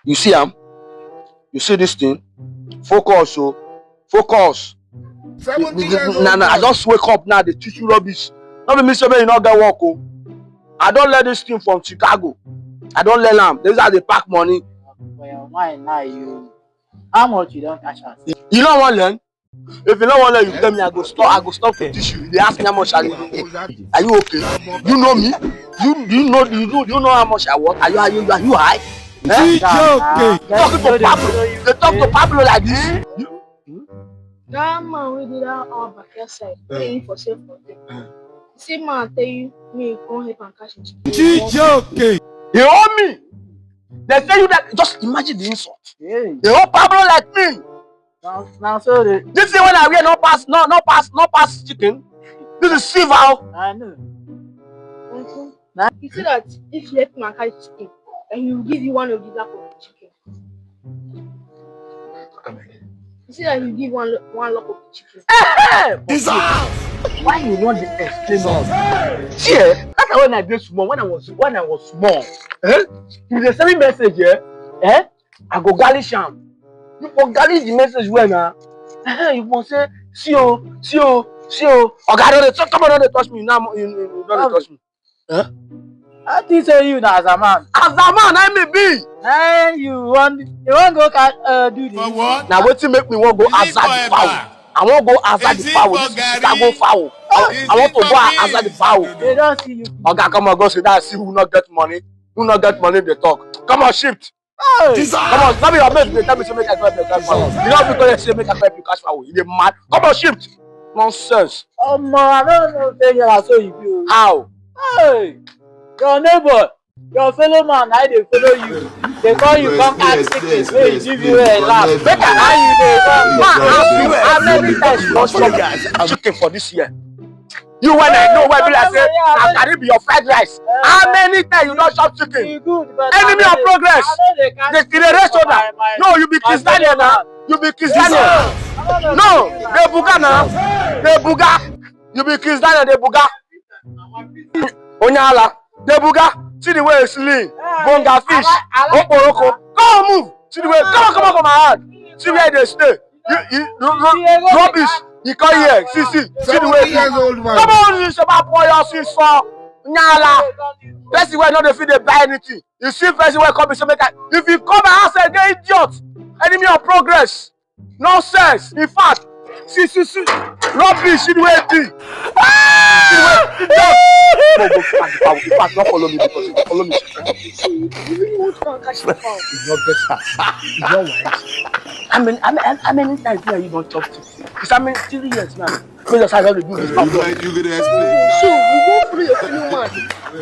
You see you see this thing? Focus, oh. Focus. 70 years old. Nah, I just wake up now, they teach you rubbish. Not be me say you not get work, oh. I don't learn this thing from Chicago. I don't learn them. These are the pack money. Well, why now you? How much you don't cash out? You don't want to learn? If you don't want to learn, you tell me I go stop to teach you. They ask me how much I need. Are you okay? You know me? You know how much I want? Are you high? Talking to Pablo. They talk to Pablo like this. That man we did that our backyard side, paying for safe for them. See man tell you me come help and cash it. They owe me. They tell you that. Just imagine the insult. Hey, They owe Pablo like me. now so the This is when I wear no pass chicken. This is civil. I know. Uncle, Nah. he said that if you help him and carry chicken, then he will give you one of the lack of the chicken. He said that he will give one lock of the chicken. Why you want to explain all? See, that's when I did small. When I was small, you dey send me message, I go garnish am. You for garnish the message when you must say, see oh. Oga don't dey touch, come on, don't dey touch me now. You don't dey touch me. I think so you now as a man. As a man, I may be. Hey, you want go do this? For what? Now wetin make me want go answer the foul? I want go answer the foul. This is Chicago foul. I want to go answer the foul. They don't see you. Oga, come on, go sit down. See who not get money. Who not get money? They talk. Come on, shift. Hey, Come on, let me your mate. They tell me say make I help you cash foul. You know because they say make I help you cash foul. You dey mad? Come on, shift. Nonsense. I don't know say you are so you do. How? Hey, your neighbor, your fellow man, how they follow you? They call you come catch tickets, wey you give you a laugh. Make how you dey come? Man, ask you how many times you don chop chicken for this year? You when I know where be like say na carry be your fried rice. How many times you don chop chicken? You good, but Enemy of progress. They They raise shoulder. No, you be Christian now. You be Christian. No, they buga now. They buga. You be Christian, they buga. Onyala, they buga. See the way it's lean. Bonga fish. Oporoko. Come on, move. See the way. Come on, my hand. See where they stay. Rubbish. You come here. See the way. 70 years old man. Come on, you about boy your sis for Nyala. Person where not the fit they buy anything. You see person where come say make I. If you come and ask again, idiot. Enemy of progress. Nonsense. In fact, see. Rubbish. See the way it is. In fact, don't follow me because if you follow me, You really want to go and catch the fowl? it's not better. It's not wise. How many times now you don't chop chicken? It's how many 3 years now. Because that's how I do this. You could explain. So you go through your fellow man.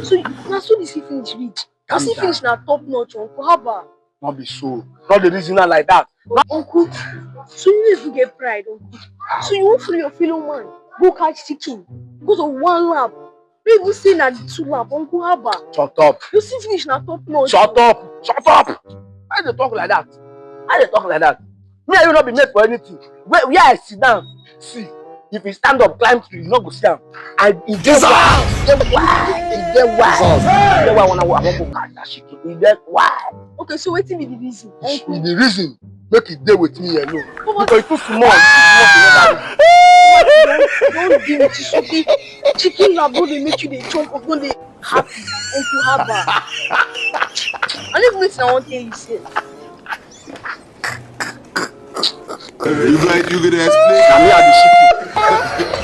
So now so this he finish read. As he finish now top notch, Uncle. How about? Not be so. Not the reason like that. Uncle, so you even get pride, Uncle. So you won't follow your fellow man, go catch chicken, go to one lap. You even say na the 2 lap, Uncle Haba. Shut up. You see finish na top notch. Shut up. Why they talk like that? Me and you not be made for anything. Where I sit down, see. If you stand up, climb tree, you not go sit down. And it get why. It get why when I want to go catch that chicken. It get why. Okay, so wetin be the reason? Uncle. The reason make it dey with me alone. Because it's too small. Don't give me chicken. Chicken lab no dey make you dey chop or no dey happy. Uncle Haba. I don't even know I want to hear you say. You could explain. Na me I dey ship you.